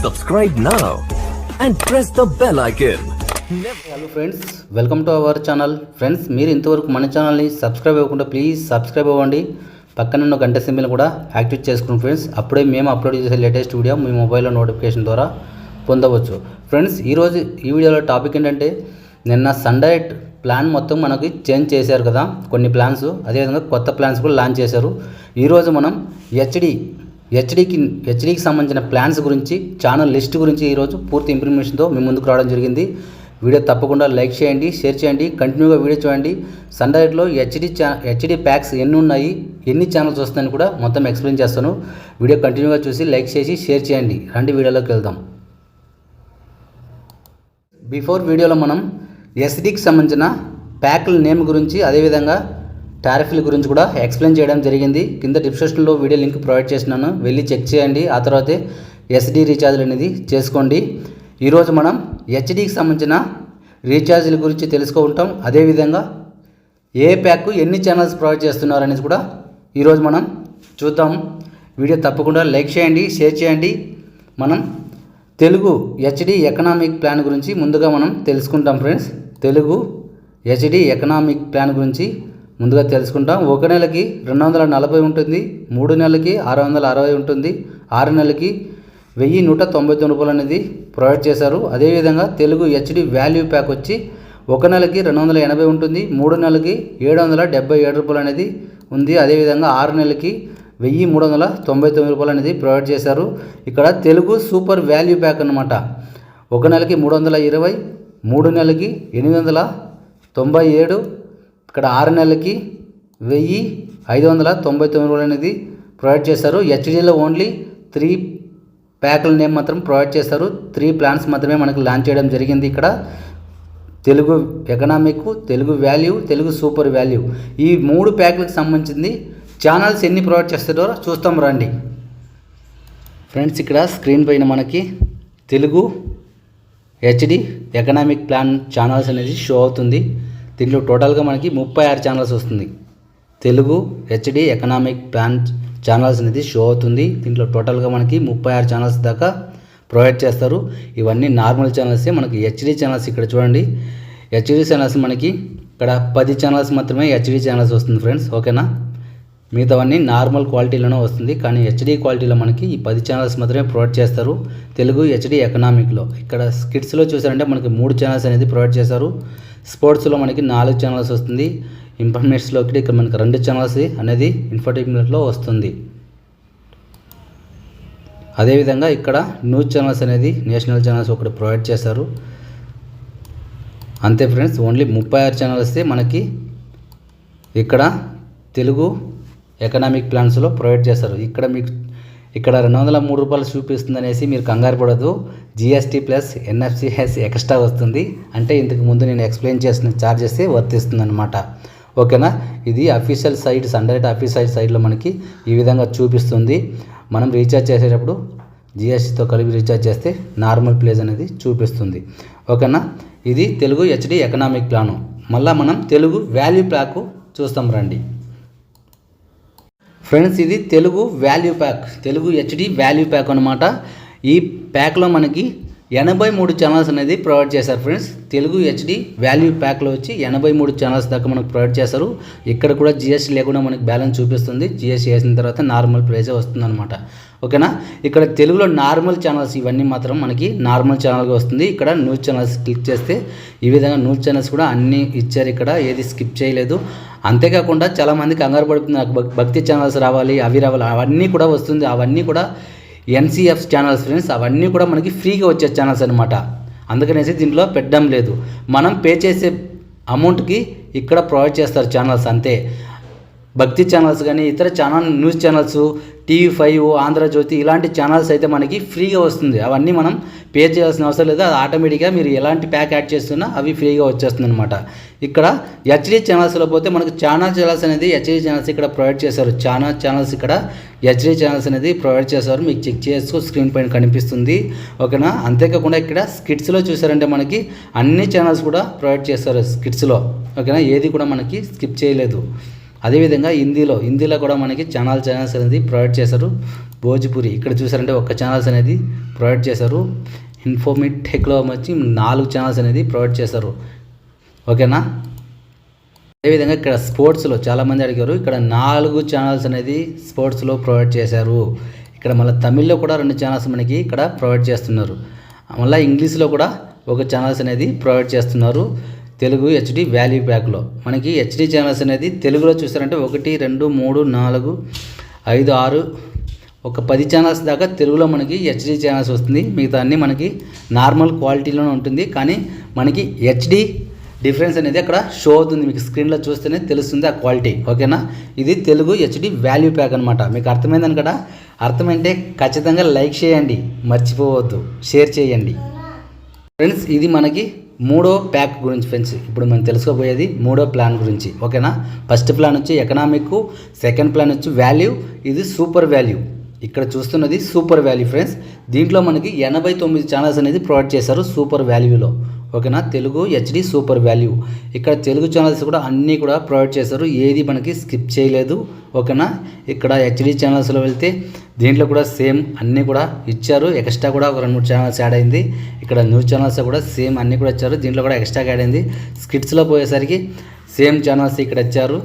Subscribe now and press the bell icon. Hello friends, welcome to our channel. Friends, మీరు ఇంతవరకు మన ఛానల్ని subscribe అవ్వకుండా ప్లీజ్ సబ్స్క్రైబ్ అవ్వండి. పక్కన ఉన్న గంట సింబల్ కూడా యాక్టివేట్ చేసుకోండి ఫ్రెండ్స్. అప్పుడే మేము అప్లోడ్ చేసే లేటెస్ట్ వీడియో మీ మొబైల్లో నోటిఫికేషన్ ద్వారా పొందవచ్చు. ఫ్రెండ్స్, ఈరోజు ఈ వీడియోలో టాపిక్ ఏంటంటే, నిన్న సన్ డైరెక్ట్ ప్లాన్ మొత్తం మనకి చేంజ్ చేశారు కదా, కొన్ని ప్లాన్స్, అదేవిధంగా కొత్త ప్లాన్స్ కూడా లాంచ్ చేశారు. ఈరోజు మనం హెచ్డీకి సంబంధించిన ప్లాన్స్ గురించి, ఛానల్ లిస్ట్ గురించి ఈరోజు పూర్తి ఇన్ఫర్మేషన్తో మీ ముందుకు రావడం జరిగింది. వీడియో తప్పకుండా లైక్ చేయండి, షేర్ చేయండి, కంటిన్యూగా వీడియో చూడండి. సన్ డైరెక్ట్లో హెచ్డీ ప్యాక్స్ ఎన్ని ఉన్నాయి, ఎన్ని ఛానల్స్ వస్తాయని కూడా మొత్తం ఎక్స్ప్లెయిన్ చేస్తాను. వీడియో కంటిన్యూగా చూసి లైక్ చేసి షేర్ చేయండి. రండి వీడియోలోకి వెళ్దాం. బిఫోర్ వీడియోలో మనం హెచ్డీకి సంబంధించిన ప్యాక్ల నేమ్ గురించి, అదేవిధంగా టారిఫ్ల గురించి కూడా ఎక్స్ప్లెయిన్ చేయడం జరిగింది. కింద డిస్క్రిప్షన్లో వీడియో లింక్ ప్రొవైడ్ చేసినాను, వెళ్ళి చెక్ చేయండి. ఆ తర్వాతే హెచ్డీ రీఛార్జ్లు అనేది చేసుకోండి. ఈరోజు మనం హెచ్డీకి సంబంధించిన రీఛార్జ్ల గురించి తెలుసుకుంటాం. అదేవిధంగా ఏ ప్యాక్ ఎన్ని ఛానల్స్ ప్రొవైడ్ చేస్తున్నారు అనేది కూడా ఈరోజు మనం చూద్దాం. వీడియో తప్పకుండా లైక్ చేయండి, షేర్ చేయండి. మనం తెలుగు హెచ్డీ ఎకనామిక్ ప్లాన్ గురించి ముందుగా మనం తెలుసుకుంటాం friends. Telugu HD economic plan గురించి ముందుగా తెలుసుకుంటాం. ఒక నెలకి 240 ఉంటుంది, 3 నెలలకి 660 ఉంటుంది, 6 నెలలకి 1199 రూపాయలు అనేది ప్రొవైడ్ చేశారు. అదేవిధంగా తెలుగు హెచ్డీ వాల్యూ ప్యాక్ వచ్చి ఒక నెలకి 280 ఉంటుంది, 3 నెలలకి 777 రూపాయలు అనేది ఉంది. అదేవిధంగా 6 నెలలకి 1399 రూపాయలు అనేది ప్రొవైడ్ చేశారు. ఇక్కడ తెలుగు సూపర్ వాల్యూ ప్యాక్ అన్నమాట. ఒక నెలకి 320, 3 నెలలకి 897, ఇక్కడ 6 నెలలకి 1599 రూపాయలు అనేది ప్రొవైడ్ చేశారు. హెచ్డీలో ఓన్లీ 3 ప్యాక్ల నేమ్ మాత్రం ప్రొవైడ్ చేస్తారు. 3 ప్లాన్స్ మాత్రమే మనకు లాంచ్ చేయడం జరిగింది. ఇక్కడ Telugu economic, Telugu value, Telugu super value, ఈ 3 ప్యాక్లకు సంబంధించింది ఛానల్స్ ఎన్ని ప్రొవైడ్ చేస్తారో చూస్తాం రండి. ఫ్రెండ్స్, ఇక్కడ స్క్రీన్ పైన మనకి Telugu HD economic plan channels అనేది షో అవుతుంది. దీంట్లో టోటల్గా మనకి 36 ఛానల్స్ వస్తుంది. Telugu HD economic plan channels అనేది షో అవుతుంది. దీంట్లో టోటల్గా మనకి 36 ఛానల్స్ దాకా ప్రొవైడ్ చేస్తారు. ఇవన్నీ నార్మల్ ఛానల్సే. మనకి హెచ్డీ ఛానల్స్ ఇక్కడ చూడండి, హెచ్డీ ఛానల్స్ మనకి ఇక్కడ 10 ఛానల్స్ మాత్రమే హెచ్డీ ఛానల్స్ వస్తుంది ఫ్రెండ్స్, ఓకేనా. మిగతావన్నీ నార్మల్ క్వాలిటీలోనే వస్తుంది, కానీ హెచ్డీ క్వాలిటీలో మనకి ఈ 10 ఛానల్స్ మాత్రమే ప్రొవైడ్ చేస్తారు తెలుగు హెచ్డీ ఎకనామిక్లో. ఇక్కడ స్కిట్స్లో చూసారంటే మనకి 3 ఛానల్స్ అనేది ప్రొవైడ్ చేశారు. స్పోర్ట్స్లో మనకి 4 ఛానల్స్ వస్తుంది. ఇన్ఫర్మేషన్లో ఇక్కడ మనకి 2 ఛానల్స్ అనేది ఇన్ఫర్టైన్మెంట్లో వస్తుంది. అదేవిధంగా ఇక్కడ న్యూస్ ఛానల్స్ అనేది నేషనల్ ఛానల్స్ ఒకటి ప్రొవైడ్ చేశారు. అంతే ఫ్రెండ్స్, ఓన్లీ 36 ఛానల్సే మనకి ఇక్కడ తెలుగు ఎకనామిక్ ప్లాన్స్లో ప్రొవైడ్ చేస్తారు. ఇక్కడ 203 రూపాయలు చూపిస్తుంది అనేసి మీరు కంగారు పడదు. జిఎస్టీ ప్లస్ ఎన్ఎఫ్సిఎస్ ఎక్స్ట్రా వస్తుంది. అంటే ఇంతకు ముందు నేను ఎక్స్ప్లెయిన్ చేసిన ఛార్జెస్ వర్తిస్తుంది అనమాట, ఓకేనా. ఇది official site, Sun Direct official సైట్లో మనకి ఈ విధంగా చూపిస్తుంది. మనం రీఛార్జ్ చేసేటప్పుడు జిఎస్టీతో కలిపి రీఛార్జ్ చేస్తే నార్మల్ ప్లేస్ అనేది చూపిస్తుంది, ఓకేనా. ఇది తెలుగు హెచ్డీ ఎకనామిక్ ప్లాను. మళ్ళీ మనం తెలుగు వాల్యూ ప్యాక్ చూస్తాం రండి. ఫ్రెండ్స్, ఇది Telugu value pack, Telugu HD value pack అనమాట. ఈ ప్యాక్లో మనకి 83 ఛానల్స్ అనేది ప్రొవైడ్ చేశారు ఫ్రెండ్స్. తెలుగు హెచ్డీ వాల్యూ ప్యాక్లో వచ్చి 83 ఛానల్స్ దాకా మనకు ప్రొవైడ్ చేశారు. ఇక్కడ కూడా జిఎస్టీ లేకుండా మనకి బ్యాలెన్స్ చూపిస్తుంది. జిఎస్టీ వేసిన తర్వాత నార్మల్ ప్రైజే వస్తుంది అనమాట, ఓకేనా. ఇక్కడ తెలుగులో నార్మల్ ఛానల్స్ ఇవన్నీ మాత్రం మనకి నార్మల్ ఛానల్గా వస్తుంది. ఇక్కడ న్యూస్ ఛానల్స్ క్లిక్ చేస్తే ఈ విధంగా న్యూస్ ఛానల్స్ కూడా అన్నీ ఇచ్చారు. ఇక్కడ ఏది స్కిప్ చేయలేదు. అంతేకాకుండా చాలామంది కంగారు పడుతుంది, నాకు భక్తి ఛానల్స్ రావాలి, అవి రావాలి, అవన్నీ కూడా వస్తుంది. అవన్నీ కూడా ఎన్సిఎఫ్ ఛానల్స్ ఫ్రెండ్స్. అవన్నీ కూడా మనకి ఫ్రీగా వచ్చే ఛానల్స్ అనమాట. అందుకనేసి దీంట్లో పెట్టడం లేదు. మనం పే చేసే అమౌంట్కి ఇక్కడ ప్రొవైడ్ చేస్తారు ఛానల్స్, అంతే. భక్తి ఛానల్స్ కానీ ఇతర channel news channels, TV five, Andhra Jyothi, ఇలాంటి ఛానల్స్ అయితే మనకి ఫ్రీగా వస్తుంది. అవన్నీ మనం పే చేయాల్సిన అవసరం లేదు. అది ఆటోమేటిక్గా మీరు ఎలాంటి ప్యాక్ యాడ్ చేస్తున్నా అవి ఫ్రీగా వచ్చేస్తుంది అనమాట. ఇక్కడ హెచ్డీ ఛానల్స్లో పోతే మనకు ఛానల్స్ అనేది హెచ్డీ ఛానల్స్ ఇక్కడ ప్రొవైడ్ చేశారు. ఛానల్స్ ఇక్కడ హెచ్డీ ఛానల్స్ అనేది ప్రొవైడ్ చేశారు. మీకు చెక్ చేసుకో, స్క్రీన్ పైన కనిపిస్తుంది, ఓకేనా. అంతేకాకుండా ఇక్కడ స్కిట్స్లో చూసారంటే మనకి అన్ని ఛానల్స్ కూడా ప్రొవైడ్ చేస్తారు స్కిట్స్లో, ఓకేనా. ఏది కూడా మనకి స్కిప్ చేయలేదు. అదేవిధంగా హిందీలో కూడా మనకి ఛానల్స్ అనేది ప్రొవైడ్ చేశారు. భోజ్పురి ఇక్కడ చూసారంటే ఒక ఛానల్స్ అనేది ప్రొవైడ్ చేశారు. ఇన్ఫోమిట్ టెక్లో వచ్చి 4 ఛానల్స్ అనేది ప్రొవైడ్ చేశారు. ఓకేనా. అదేవిధంగా ఇక్కడ స్పోర్ట్స్లో చాలామంది అడిగారు, ఇక్కడ 4 ఛానల్స్ అనేది స్పోర్ట్స్లో ప్రొవైడ్ చేశారు. ఇక్కడ మళ్ళీ తమిళ్లో కూడా 2 ఛానల్స్ మనకి ఇక్కడ ప్రొవైడ్ చేస్తున్నారు. మళ్ళీ ఇంగ్లీష్లో కూడా ఒక ఛానల్స్ అనేది ప్రొవైడ్ చేస్తున్నారు. తెలుగు హెచ్డి వాల్యూ ప్యాక్లో మనకి హెచ్డి ఛానల్స్ అనేది తెలుగులో చూసారంటే 1 2 3 4 5 6 ఒక 10 ఛానల్స్ దాకా తెలుగులో మనకి హెచ్డి ఛానల్స్ వస్తుంది. మిగతా అన్నీ మనకి నార్మల్ క్వాలిటీలోనే ఉంటుంది. కానీ మనకి హెచ్డి డిఫరెన్స్ అనేది అక్కడ షో అవుతుంది, మీకు స్క్రీన్లో చూస్తేనే తెలుస్తుంది ఆ క్వాలిటీ. ఓకేనా. ఇది తెలుగు హెచ్డి వాల్యూ ప్యాక్ అనమాట. మీకు అర్థమైందని కదా. అర్థమైంటే ఖచ్చితంగా లైక్ చేయండి, మర్చిపోవద్దు, షేర్ చేయండి ఫ్రెండ్స్. ఇది మనకి 3వ ప్యాక్ గురించి ఫ్రెండ్స్. ఇప్పుడు మనం తెలుసుకోబోయేది 3వ ప్లాన్ గురించి. ఓకేనా. ఫస్ట్ ప్లాన్ వచ్చి ఎకనామిక్, సెకండ్ ప్లాన్ వచ్చి వాల్యూ, ఇది సూపర్ వాల్యూ. ఇక్కడ చూస్తున్నది సూపర్ వాల్యూ ఫ్రెండ్స్. దీంట్లో మనకి 89 ఛానల్స్ అనేది ప్రొవైడ్ చేశారు సూపర్ వాల్యూలో. ఓకేనా. Telugu HD super value. ఇక్కడ తెలుగు ఛానల్స్ కూడా అన్నీ కూడా ప్రొవైడ్ చేశారు, ఏది మనకి స్కిప్ చేయలేదు. ఓకేనా. ఇక్కడ హెచ్డి ఛానల్స్లో వెళ్తే దీంట్లో కూడా సేమ్ అన్నీ కూడా ఇచ్చారు. ఎక్స్ట్రా కూడా ఒక 2-3 ఛానల్స్ యాడ్ అయింది. ఇక్కడ న్యూస్ ఛానల్స్ కూడా సేమ్ అన్నీ కూడా ఇచ్చారు. దీంట్లో కూడా ఎక్స్ట్రాగా యాడ్ అయింది. స్కిట్స్లో పోయేసరికి సేమ్ ఛానల్స్ ఇక్కడ ఇచ్చారు.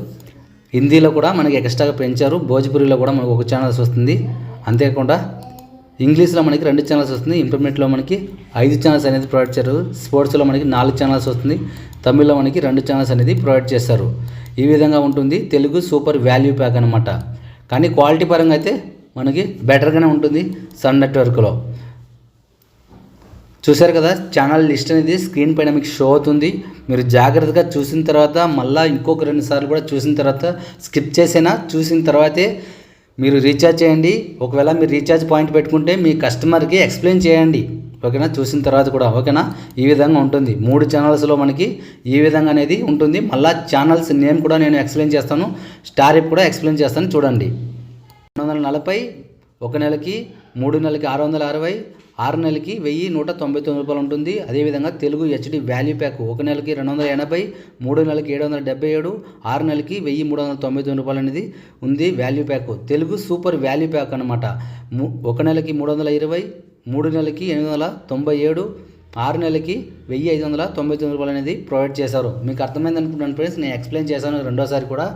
హిందీలో కూడా మనకి ఎక్స్ట్రాగా పెంచారు. భోజ్పురిలో కూడా మనకు 1 ఛానల్స్ వస్తుంది. అంతేకాకుండా ఇంగ్లీష్లో మనకి 2 ఛానల్స్ వస్తుంది. ఇంటర్మీడియట్లో మనకి 5 ఛానల్స్ అనేది ప్రొవైడ్ చేశారు. స్పోర్ట్స్లో మనకి 4 ఛానల్స్ వస్తుంది. తమిళ్లో మనకి 2 ఛానల్స్ అనేది ప్రొవైడ్ చేస్తారు. ఈ విధంగా ఉంటుంది తెలుగు సూపర్ వాల్యూ ప్యాక్ అనమాట. కానీ క్వాలిటీ పరంగా అయితే మనకి బెటర్గానే ఉంటుంది సన్ నెట్వర్క్లో. చూశారు కదా, ఛానల్ లిస్ట్ అనేది స్క్రీన్ పైన మీకు షో అవుతుంది. మీరు జాగ్రత్తగా చూసిన తర్వాత మళ్ళీ ఇంకొక 2 సార్లు కూడా చూసిన తర్వాత స్కిప్ చేసినా చూసిన తర్వాతే మీరు రీఛార్జ్ చేయండి. ఒకవేళ మీరు రీఛార్జ్ పాయింట్ పెట్టుకుంటే మీ కస్టమర్కి ఎక్స్ప్లెయిన్ చేయండి. ఓకేనా. చూసిన తర్వాత కూడా. ఓకేనా. ఈ విధంగా ఉంటుంది 3 ఛానల్స్లో మనకి ఈ విధంగా అనేది ఉంటుంది. మళ్ళీ ఛానల్స్ నేమ్ కూడా నేను ఎక్స్ప్లెయిన్ చేస్తాను, స్టార్ కూడా ఎక్స్ప్లెయిన్ చేస్తాను. చూడండి. 240, 1 నెలకి, 3 నెలలకి 660, 6 నెలలకి 1199 రూపాయలు ఉంటుంది. అదేవిధంగా తెలుగు హెచ్డి వాల్యూ ప్యాక్ 1 నెలకి 280, 3 నెలలకి 777, 6 నెలలకి 1399 రూపాయలు అనేది ఉంది value pack. Telugu super value pack అనమాట. 1 నెలకి 320, 3 నెలలకి 897, 6 నెలలకి 1599 రూపాయలు అనేది ప్రొవైడ్ చేశారు. మీకు అర్థమైంది అనుకుంటున్నాను ఫ్రెండ్స్. నేను ఎక్స్ప్లెయిన్ చేశాను రెండోసారి కూడా.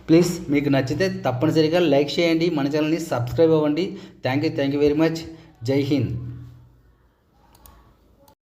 ప్లీజ్ మీకు నచ్చితే తప్పనిసరిగా లైక్ చేయండి, మన ఛానల్ని సబ్స్క్రైబ్ అవ్వండి. Thank you very much. జై హింద్.